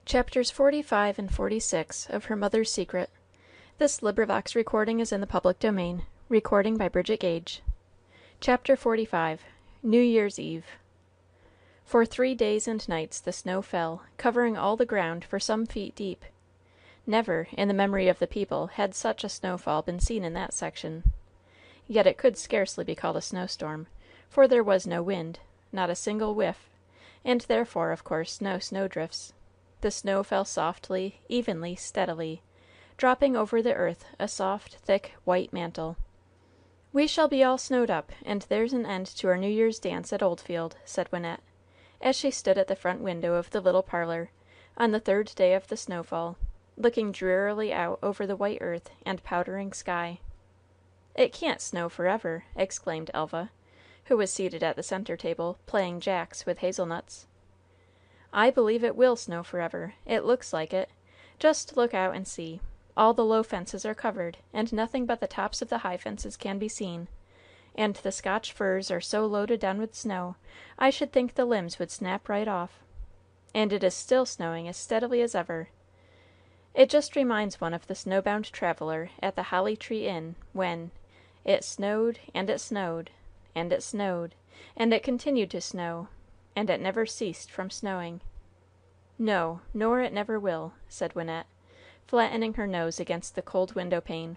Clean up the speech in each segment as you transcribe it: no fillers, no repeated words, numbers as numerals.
Chapters 45 and 46 of Her Mother's Secret. This recording is in the public domain. Recording by Bridget Gage. Chapter 45. New Year's Eve. For 3 days and nights the snow fell, covering all the ground for some feet deep. Never, in the memory of the people, had such a snowfall been seen in that section. Yet it could scarcely be called a snowstorm, for there was no wind, not a single whiff, and therefore, of course, no snowdrifts. The snow fell softly, evenly, steadily, dropping over the earth a soft, thick, white mantle. "We shall be all snowed up, and there's an end to our New Year's dance at Oldfield," said Wynnette, as she stood at the front window of the little parlor, on the third day of the snowfall, looking drearily out over the white earth and powdering sky. "It can't snow forever!" exclaimed Elva, who was seated at the center table, playing jacks with hazelnuts. "I believe it will snow forever. It looks like it. Just look out and see. All the low fences are covered, and nothing but the tops of the high fences can be seen. And the Scotch firs are so loaded down with snow, I should think the limbs would snap right off. And it is still snowing as steadily as ever. It just reminds one of the snowbound traveler at the Holly Tree Inn, when 'it snowed, and it snowed, and it snowed, and it continued to snow, and it never ceased from snowing.' No, nor it never will," said Wynnette, flattening her nose against the cold window pane.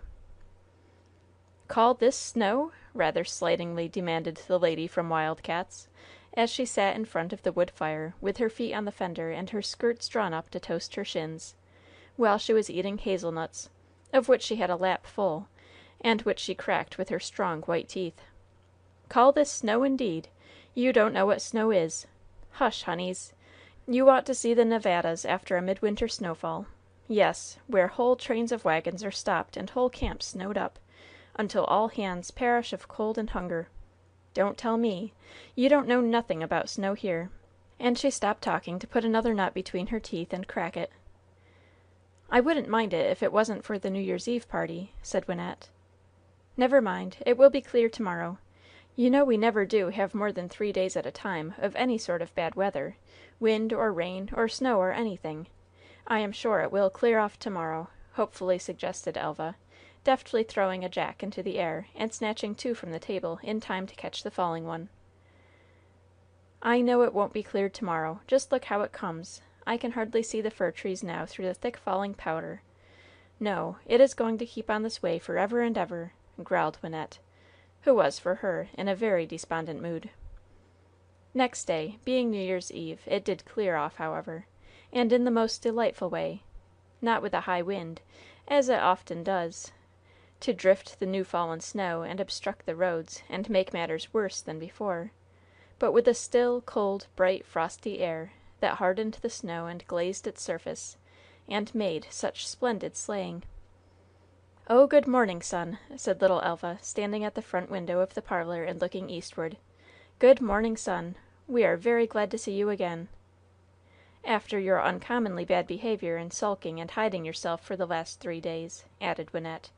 "Call this snow?" rather slightingly demanded the lady from Wild Cats', as she sat in front of the wood fire, with her feet on the fender and her skirts drawn up to toast her shins, while she was eating hazelnuts, of which she had a lap full, and which she cracked with her strong white teeth. "Call this snow, indeed! You don't know what snow is. Hush, honeys! You ought to see the Nevadas after a midwinter snowfall. Yes, where whole trains of wagons are stopped and whole camps snowed up, until all hands perish of cold and hunger. Don't tell me! You don't know nothing about snow here." And she stopped talking to put another nut between her teeth and crack it. "I wouldn't mind it if it wasn't for the New Year's Eve party," said Wynnette. "Never mind. It will be clear to morrow. You know we never do have more than 3 days at a time of any sort of bad weather, wind or rain or snow or anything. I am sure it will clear off to morrow," hopefully suggested Elva, deftly throwing a jack into the air and snatching 2 from the table in time to catch the falling one. "I know it won't be cleared to morrow. Just look how it comes. I can hardly see the fir trees now through the thick falling powder. No, it is going to keep on this way forever and ever," growled Wynnette, who was, for her, in a very despondent mood. Next day, being New Year's Eve, it did clear off, however, and in the most delightful way, not with a high wind, as it often does, to drift the new fallen snow and obstruct the roads and make matters worse than before, but with a still, cold, bright, frosty air that hardened the snow and glazed its surface, and made such splendid sleighing. "Oh, good morning, son," said little Elva, standing at the front window of the parlor and looking eastward. "Good morning, son. We are very glad to see you again." "After your uncommonly bad behavior in sulking and hiding yourself for the last 3 days," added Wynnette,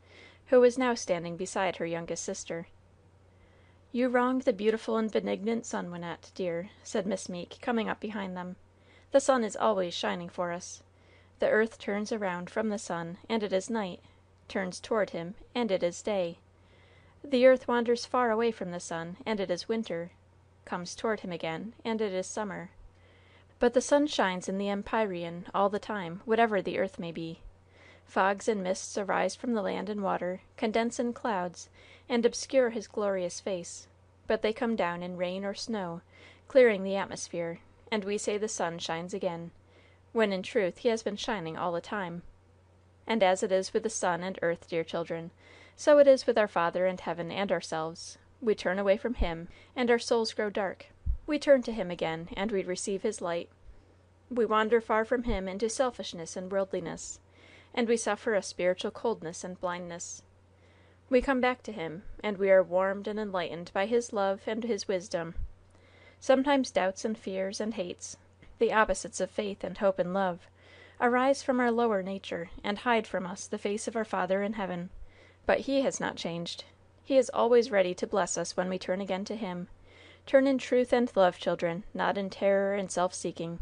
who was now standing beside her youngest sister. "You wrong the beautiful and benignant sun, Wynnette, dear," said Miss Meeke, coming up behind them. "The sun is always shining for us. The earth turns around from the sun, and it is night; turns toward him, and it is day. The earth wanders far away from the sun, and it is winter; comes toward him again, and it is summer. But the sun shines in the empyrean all the time, whatever the earth may be. Fogs and mists arise from the land and water, condense in clouds, and obscure his glorious face, but they come down in rain or snow, clearing the atmosphere, and we say the sun shines again, when in truth he has been shining all the time. And as it is with the sun and earth, dear children, so it is with our Father in heaven and ourselves. We turn away from him, and our souls grow dark. We turn to him again, and we receive his light. We wander far from him into selfishness and worldliness, and we suffer a spiritual coldness and blindness. We come back to him, and we are warmed and enlightened by his love and his wisdom. Sometimes doubts and fears and hates, the opposites of faith and hope and love, arise from our lower nature and hide from us the face of our Father in heaven. But he has not changed. He is always ready to bless us when we turn again to him. Turn in truth and love, children, not in terror and self-seeking.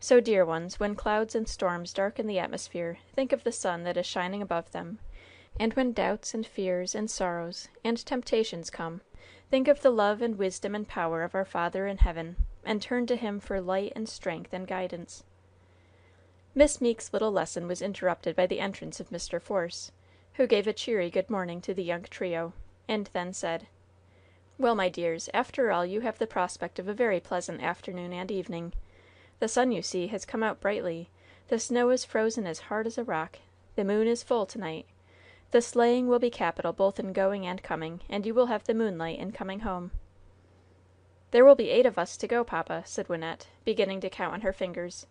So, dear ones, when clouds and storms darken the atmosphere, think of the sun that is shining above them; and when doubts and fears and sorrows and temptations come, think of the love and wisdom and power of our Father in heaven, and turn to Him for light and strength and guidance." Miss Meeke's little lesson was interrupted by the entrance of Mr. Force, who gave a cheery good morning to the young trio, and then said: "Well, my dears, after all you have the prospect of a very pleasant afternoon and evening. The sun, you see, has come out brightly, the snow is frozen as hard as a rock, the moon is full to night. The sleighing will be capital both in going and coming, and you will have the moonlight in coming home." "There will be 8 of us to go, Papa," said Wynnette, beginning to count on her fingers.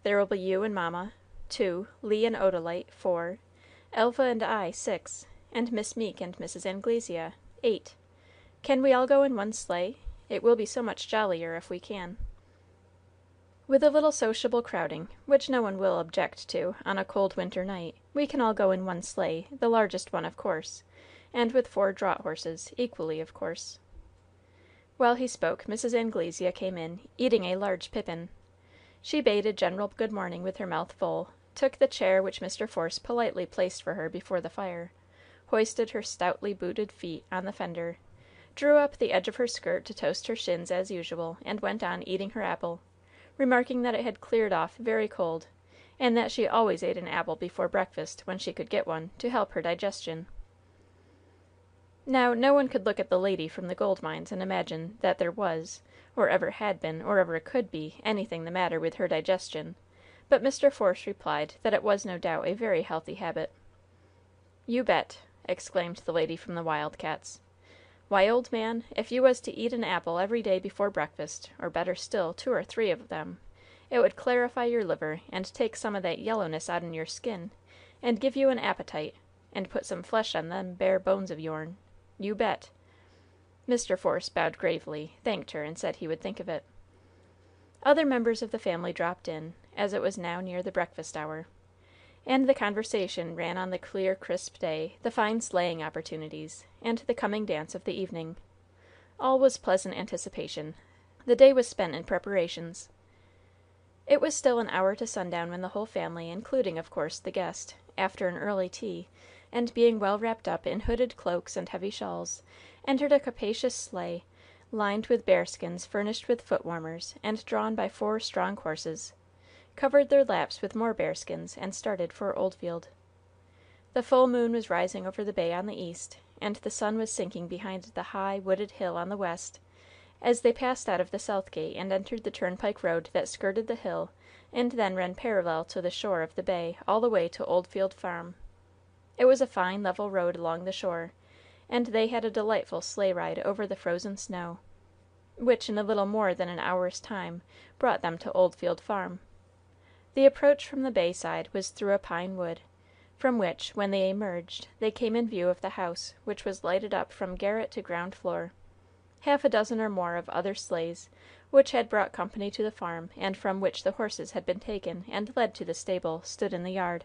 "There will be you and Mamma, 2, Le and Odalite, 4, Elva and I, 6, and Miss Meeke and Mrs. Anglesea, 8. Can we all go in one sleigh? It will be so much jollier if we can." "With a little sociable crowding, which no one will object to, on a cold winter night, we can all go in one sleigh, the largest one, of course, and with 4 draught horses, equally, of course." While he spoke, Mrs. Anglesea came in, eating a large pippin. She bade a general good morning with her mouth full, took the chair which Mr. Force politely placed for her before the fire, hoisted her stoutly booted feet on the fender, drew up the edge of her skirt to toast her shins as usual, and went on eating her apple, remarking that it had cleared off very cold, and that she always ate an apple before breakfast, when she could get one, to help her digestion. Now, no one could look at the lady from the gold mines and imagine that there was, or ever had been, or ever could be, anything the matter with her digestion, but Mr. Force replied that it was no doubt a very healthy habit. "You bet!" exclaimed the lady from the Wild Cats. "Why, old man, if you was to eat an apple every day before breakfast, or better still, 2 or 3 of them, it would clarify your liver, and take some of that yellowness out'n your skin, and give you an appetite, and put some flesh on them bare bones of your'n. You bet!" Mr. Force bowed gravely, thanked her, and said he would think of it. Other members of the family dropped in, as it was now near the breakfast hour, and the conversation ran on the clear, crisp day, the fine sleighing opportunities, and the coming dance of the evening. All was pleasant anticipation. The day was spent in preparations. It was still an hour to sundown when the whole family, including, of course, the guest, after an early tea, and being well wrapped up in hooded cloaks and heavy shawls, entered a capacious sleigh, lined with bearskins, furnished with foot warmers, and drawn by 4 strong horses, covered their laps with more bearskins, and started for Oldfield. The full moon was rising over the bay on the east, and the sun was sinking behind the high, wooded hill on the west, as they passed out of the south gate and entered the turnpike road that skirted the hill and then ran parallel to the shore of the bay all the way to Oldfield Farm. It was a fine, level road along the shore, and they had a delightful sleigh ride over the frozen snow, which in a little more than an hour's time brought them to Oldfield Farm. The approach from the bay side was through a pine wood, from which, when they emerged, they came in view of the house, which was lighted up from garret to ground floor. Half a dozen or more of other sleighs, which had brought company to the farm, and from which the horses had been taken and led to the stable, stood in the yard.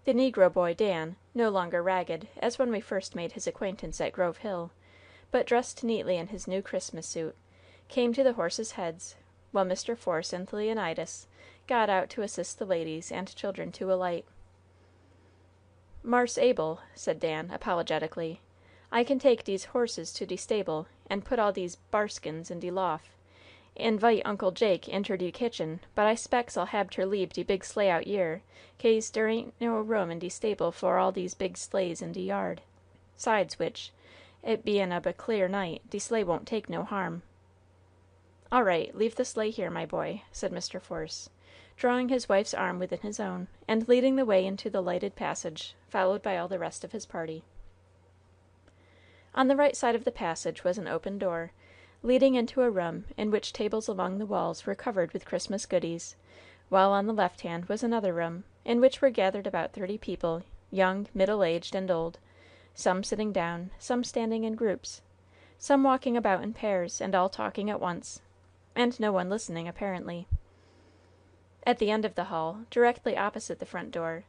The negro boy, Dan, no longer ragged, as when we first made his acquaintance at Grove Hill, but dressed neatly in his new Christmas suit, came to the horses' heads, while Mr. Force and Leonidas got out to assist the ladies and children to alight. "Marse Abel," said Dan, apologetically, "I can take dese horses to de stable, and put all dese barskins in de loft, and 'vite Uncle Jake inter de kitchen, but I spec's I'll hab ter leave de big sleigh out yere, 'case der ain't no room in de stable for all dese big sleighs in de yard. 'Sides which, it bein' ob a clear night, de sleigh won't take no harm." "All right, leave the sleigh here, my boy," said Mr. Force, drawing his wife's arm within his own, and leading the way into the lighted passage, followed by all the rest of his party. On the right side of the passage was an open door, leading into a room in which tables along the walls were covered with Christmas goodies, while on the left hand was another room, in which were gathered about 30 people, young, middle-aged, and old, some sitting down, some standing in groups, some walking about in pairs, and all talking at once, and no one listening, apparently. At the end of the hall, directly opposite the front door,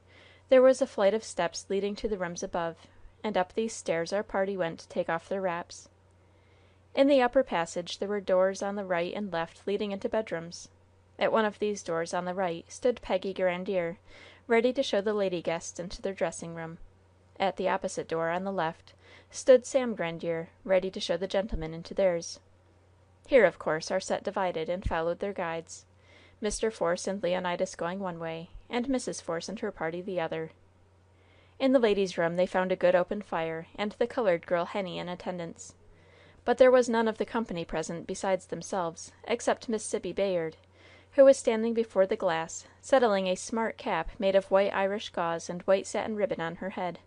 there was a flight of steps leading to the rooms above, and up these stairs our party went to take off their wraps. In the upper passage there were doors on the right and left leading into bedrooms. At one of these doors, on the right, stood Peggy Grandiere, ready to show the lady guests into their dressing room. At the opposite door, on the left, stood Sam Grandiere, ready to show the gentlemen into theirs. Here, of course, our set divided, and followed their guides, Mr. Force and Leonidas going one way, and Mrs. Force and her party the other. In the ladies' room they found a good open fire, and the colored girl Henny in attendance. But there was none of the company present besides themselves, except Miss Sibby Bayard, who was standing before the glass, settling a smart cap made of white Irish gauze and white satin ribbon on her head.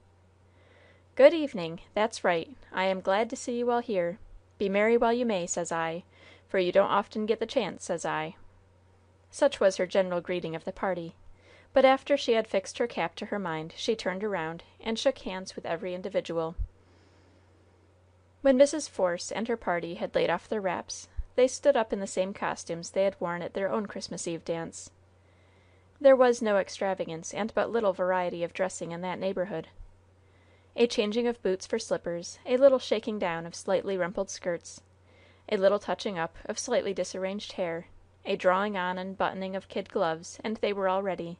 "Good evening! That's right! I am glad to see you all here. Be merry while you may, says I, for you don't often get the chance, says I." Such was her general greeting of the party; but after she had fixed her cap to her mind, she turned around and shook hands with every individual. When Mrs. Force and her party had laid off their wraps, they stood up in the same costumes they had worn at their own Christmas Eve dance. There was no extravagance and but little variety of dressing in that neighborhood. A changing of boots for slippers, a little shaking down of slightly rumpled skirts, a little touching up of slightly disarranged hair, a drawing on and buttoning of kid gloves, and they were all ready.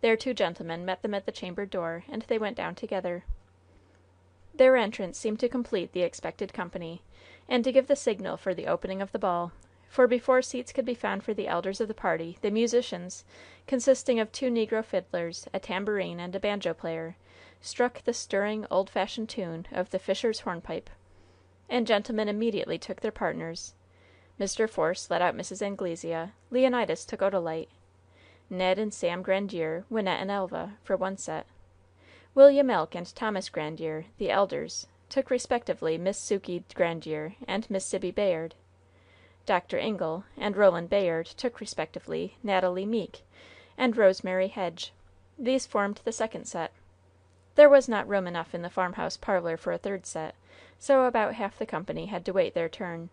Their two gentlemen met them at the chamber door, and they went down together. Their entrance seemed to complete the expected company, and to give the signal for the opening of the ball, for before seats could be found for the elders of the party, the musicians, consisting of two negro fiddlers, a tambourine, and a banjo player, struck the stirring, old-fashioned tune of the Fisher's hornpipe, and gentlemen immediately took their partners. Mr. Force led out Mrs. Anglesea, Leonidas took Odalite, Ned and Sam Grandiere, Wynnette and Elva, for one set. William Elk and Thomas Grandiere, the elders, took respectively Miss Sukey Grandiere and Miss Sibby Bayard. Dr. Ingle and Roland Bayard took respectively Natalie Meek and Rosemary Hedge. These formed the second set. There was not room enough in the farmhouse parlor for a third set, so about half the company had to wait their turn.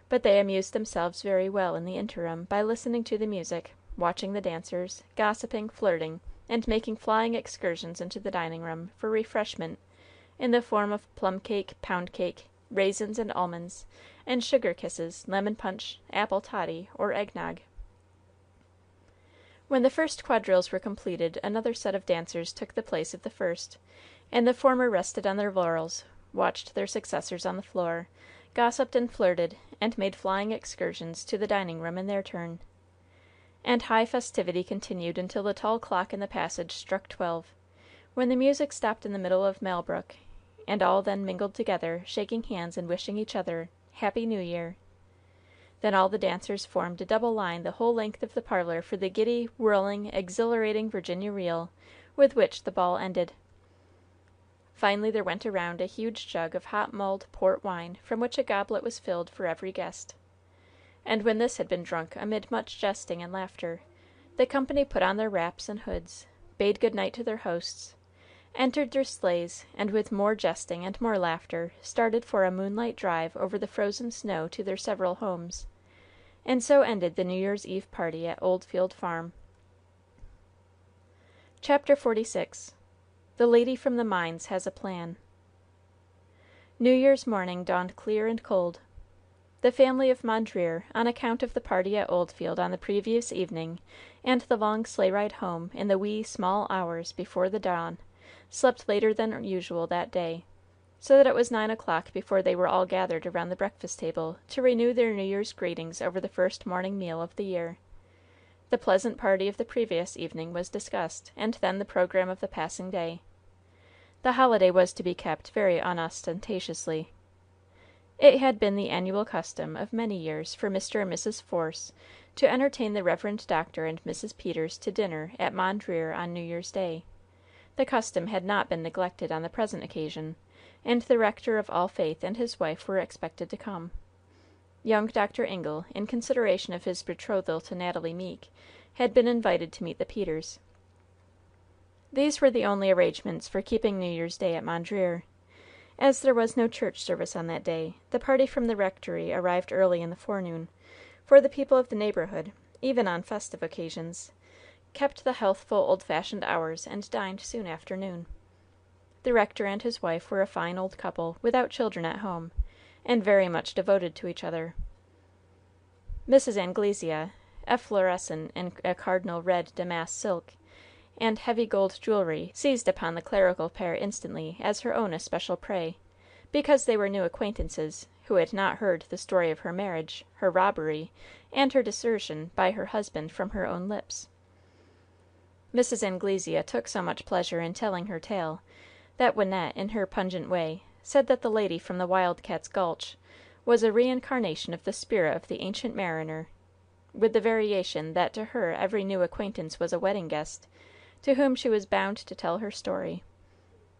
But they amused themselves very well in the interim by listening to the music, watching the dancers, gossiping, flirting, and making flying excursions into the dining room for refreshment in the form of plum cake, pound cake, raisins and almonds, and sugar kisses, lemon punch, apple toddy, or eggnog. When the first quadrilles were completed, another set of dancers took the place of the first, and the former rested on their laurels, watched their successors on the floor, gossiped and flirted, and made flying excursions to the dining room in their turn. And high festivity continued until the tall clock in the passage struck 12, when the music stopped in the middle of Malbrook, and all then mingled together, shaking hands and wishing each other "Happy New Year." Then all the dancers formed a double line the whole length of the parlor for the giddy, whirling, exhilarating Virginia reel, with which the ball ended. Finally there went around a huge jug of hot mulled port wine, from which a goblet was filled for every guest. And when this had been drunk amid much jesting and laughter, the company put on their wraps and hoods, bade good night to their hosts, entered their sleighs, and with more jesting and more laughter started for a moonlight drive over the frozen snow to their several homes. And so ended the New Year's Eve party at Oldfield Farm. Chapter 46. The Lady from the Mines Has a Plan. New Year's morning dawned clear and cold. The family of Mondreer, on account of the party at Oldfield on the previous evening and the long sleigh ride home in the wee, small hours before the dawn, slept later than usual that day, so that it was 9 o'clock before they were all gathered around the breakfast table to renew their New Year's greetings over the first morning meal of the year. The pleasant party of the previous evening was discussed, and then the program of the passing day. The holiday was to be kept very unostentatiously. It had been the annual custom of many years for Mr. and Mrs. Force to entertain the Reverend Dr. and Mrs. Peters to dinner at Mondreer on New Year's Day. The custom had not been neglected on the present occasion, and the rector of All Faith and his wife were expected to come. Young Dr. Ingle, in consideration of his betrothal to Natalie Meek, had been invited to meet the Peters. These were the only arrangements for keeping New Year's Day at Mondreer. As there was no church service on that day, the party from the rectory arrived early in the forenoon, for the people of the neighborhood, even on festive occasions, kept the healthful old-fashioned hours and dined soon after noon. The rector and his wife were a fine old couple, without children at home, and very much devoted to each other. Mrs. Anglesea, efflorescent in a cardinal red damask silk, and heavy gold jewelry, seized upon the clerical pair instantly as her own especial prey, because they were new acquaintances who had not heard the story of her marriage, her robbery, and her desertion by her husband from her own lips. Mrs. Anglesea took so much pleasure in telling her tale that Wynnette, in her pungent way, said that the lady from the Wild Cat's Gulch was a reincarnation of the spirit of the Ancient Mariner, with the variation that to her every new acquaintance was a wedding guest, to whom she was bound to tell her story,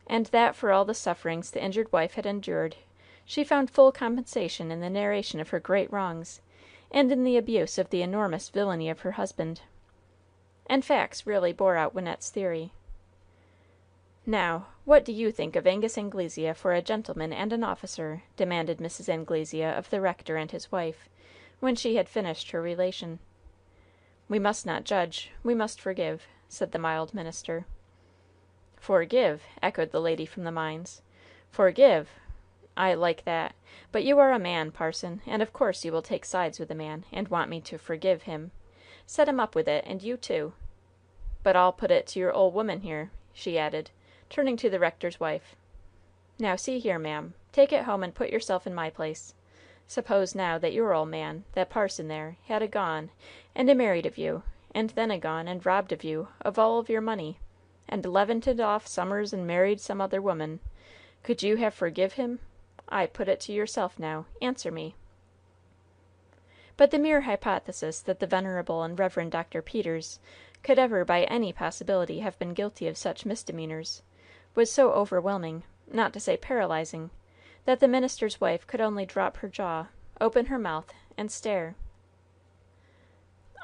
and that for all the sufferings the injured wife had endured she found full compensation in the narration of her great wrongs, and in the abuse of the enormous villainy of her husband. And facts really bore out Wynnette's theory. "Now, what do you think of Angus Anglesea for a gentleman and an officer?" demanded Mrs. Anglesea of the rector and his wife, when she had finished her relation. "We must not judge, we must forgive," said the mild minister. "Forgive!" echoed the lady from the mines. "Forgive! I like that! But you are a man, parson, and of course you will take sides with a man, and want me to forgive him. Set him up with it, and you too. But I'll put it to your ole woman here," she added, turning to the rector's wife. "Now, see here, ma'am, take it home and put yourself in my place. Suppose, now, that your ole man, that parson there, had a gone and a married of you, and then a gone and robbed of you of all of your money, and levanted off summers and married some other woman, could you have forgive him? I put it to yourself now. Answer me." But the mere hypothesis that the venerable and Reverend Dr. Peters could ever by any possibility have been guilty of such misdemeanors was so overwhelming, not to say paralyzing, that the minister's wife could only drop her jaw, open her mouth, and stare.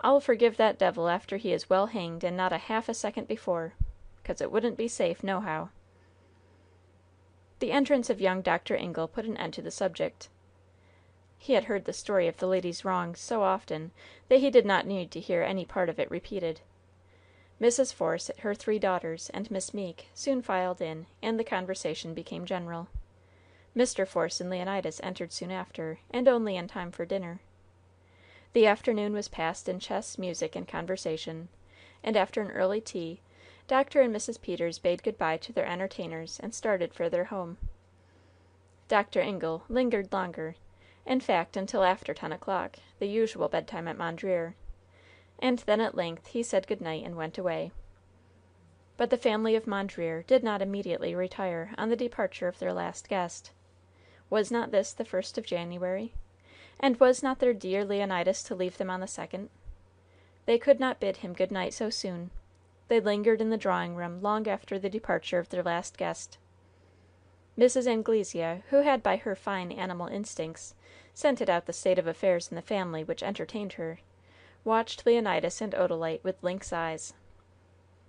"I'll forgive that devil after he is well hanged, and not a half a second before, 'cause it wouldn't be safe, nohow." The entrance of young Dr. Ingle put an end to the subject. He had heard the story of the lady's wrongs so often that he did not need to hear any part of it repeated. Mrs. Force, her 3 daughters, and Miss Meeke soon filed in, and the conversation became general. Mr. Force and Leonidas entered soon after, and only in time for dinner. The afternoon was passed in chess, music, and conversation, and after an early tea, Dr. and Mrs. Peters bade good by to their entertainers and started for their home. Dr. Ingle lingered longer, in fact, until after 10 o'clock, the usual bedtime at Mondreer, and then at length he said good night and went away. But the family of Mondreer did not immediately retire on the departure of their last guest. Was not this the 1st of January? And was not their dear Leonidas to leave them on the 2nd? They could not bid him good night so soon. They lingered in the drawing room long after the departure of their last guest. Mrs. Anglesea, who had by her fine animal instincts scented out the state of affairs in the family which entertained her, watched Leonidas and Odalite with lynx eyes.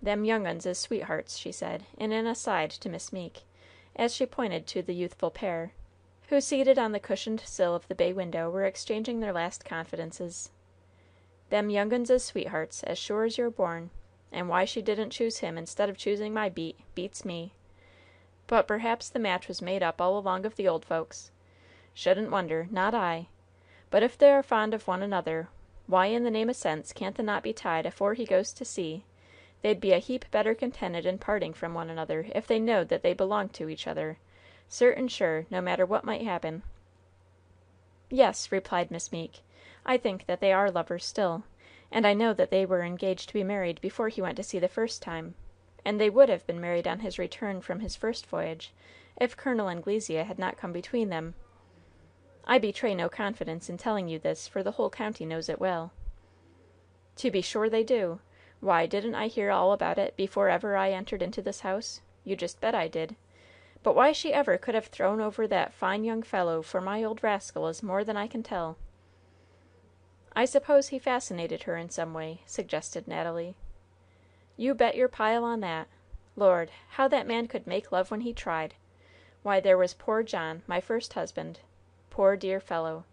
"Them young uns is sweethearts," she said, in an aside to Miss Meeke, as she pointed to the youthful pair, who, seated on the cushioned sill of the bay window, were exchanging their last confidences. "Them young uns is sweethearts, as sure as you're born, and why she didn't choose him instead of choosing my beats me. But perhaps the match was made up all along of the old folks. Shouldn't wonder, not I. But if they are fond of one another, why in the name o' sense can't the knot be tied afore he goes to sea? They'd be a heap better contented in parting from one another if they knowed that they belonged to each other, certain sure, no matter what might happen." "Yes," replied Miss Meeke, "I think that they are lovers still, and I know that they were engaged to be married before he went to sea the first time, and they would have been married on his return from his first voyage, if Colonel Anglesea had not come between them. I betray no confidence in telling you this, for the whole county knows it well." "To be sure they do. Why, didn't I hear all about it before ever I entered into this house? You just bet I did. But why she ever could have thrown over that fine young fellow for my old rascal is more than I can tell." "I suppose he fascinated her in some way," suggested Natalie. "You bet your pile on that. Lord, how that man could make love when he tried! Why, there was poor John, my first husband. Poor dear fellow!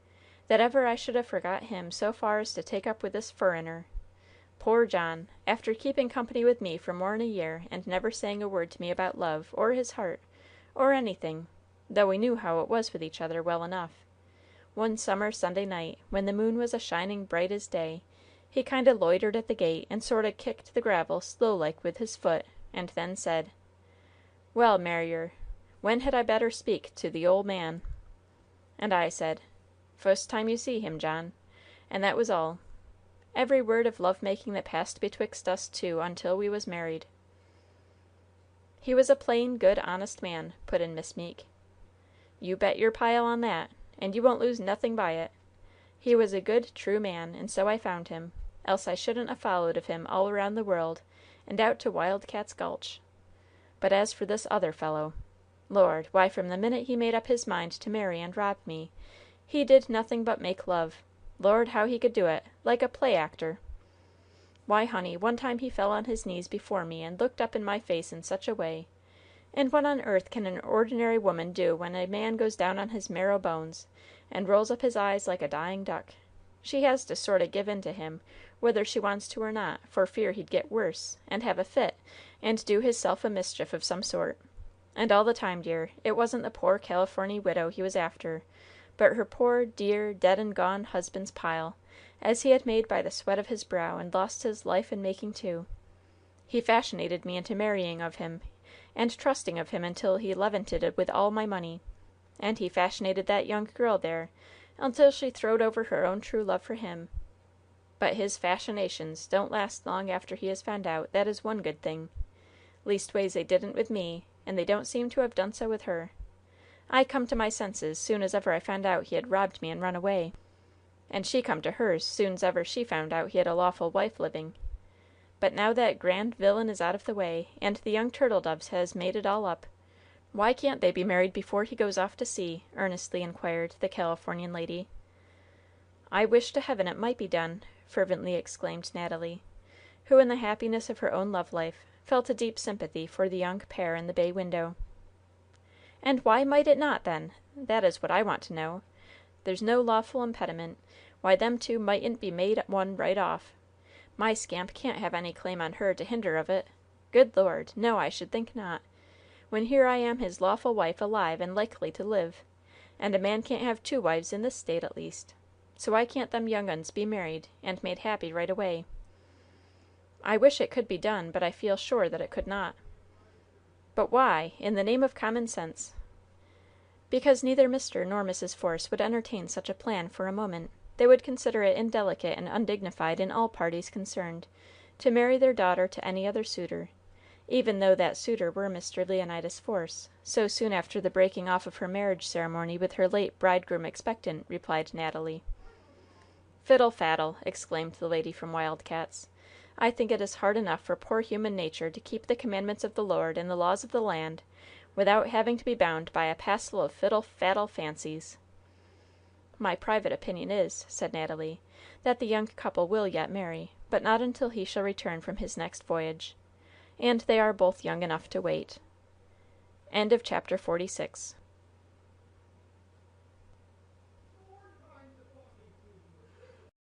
That ever I should have forgot him so far as to take up with this furriner! Poor John! After keeping company with me for more'n a year, and never saying a word to me about love, or his heart, or anything, though we knew how it was with each other well enough. One summer Sunday night, when the moon was a shining bright as day, He kind o' loitered at the gate, and sort o' kicked the gravel slow like with his foot, and then said, 'Well, Mariar, when had I better speak to the ole man?' And I said, 'Fust time you see him, John.' And that was all. Every word of love making that passed betwixt us two until we was married." "He was a plain, good, honest man," put in Miss Meeke. "You bet your pile on that, and you won't lose nothing by it. He was a good, true man, and so I found him, else I shouldn't a followed of him all around the world, and out to Wild Cats' Gulch. But as for this other fellow, Lord, why, from the minute he made up his mind to marry and rob me, he did nothing but make love. Lord, how he could do it! Like a play actor! Why, honey, one time he fell on his knees before me and looked up in my face in such a way! And what on earth can an ordinary woman do when a man goes down on his marrow bones, and rolls up his eyes like a dying duck? She has to sort o' give in to him, whether she wants to or not, for fear he'd get worse, and have a fit, and do hisself a mischief of some sort. And all the time, dear, it wasn't the poor Californy widow he was after, but her poor, dear, dead and gone husband's pile, as he had made by the sweat of his brow and lost his life in making, too. He fashionated me into marrying of him, and trusting of him until he levanted with all my money. And he fashionated that young girl there until she throwed over her own true love for him. But his fashionations don't last long after he is found out, that is one good thing. Leastways they didn't with me, and they don't seem to have done so with her. I come to my senses soon as ever I found out he had robbed me and run away, and she come to hers soon's ever she found out he had a lawful wife living. But now that grand villain is out of the way, and the young turtle doves has made it all up, why can't they be married before he goes off to sea?" earnestly inquired the Californian lady. "I wish to heaven it might be done!" fervently exclaimed Natalie, who, in the happiness of her own love life, felt a deep sympathy for the young pair in the bay window. "And why might it not, then? That is what I want to know. There's no lawful impediment why them two mightn't be made one right off. My scamp can't have any claim on her to hinder of it. Good Lord! No, I should think not, when here I am his lawful wife alive and likely to live, and a man can't have two wives in this state at least. So why can't them young uns be married and made happy right away?" "I wish it could be done, but I feel sure that it could not." "But why, in the name of common sense?" "Because neither Mr. nor Mrs. Force would entertain such a plan for a moment. They would consider it indelicate and undignified in all parties concerned to marry their daughter to any other suitor, even though that suitor were Mr. Leonidas Force, so soon after the breaking off of her marriage ceremony with her late bridegroom expectant," replied Natalie. "Fiddle faddle!" exclaimed the lady from Wild Cats'. "I think it is hard enough for poor human nature to keep the commandments of the Lord and the laws of the land without having to be bound by a passel of fiddle faddle fancies." "My private opinion is," said Natalie, "that the young couple will yet marry, but not until he shall return from his next voyage. And they are both young enough to wait." CHAPTER 47.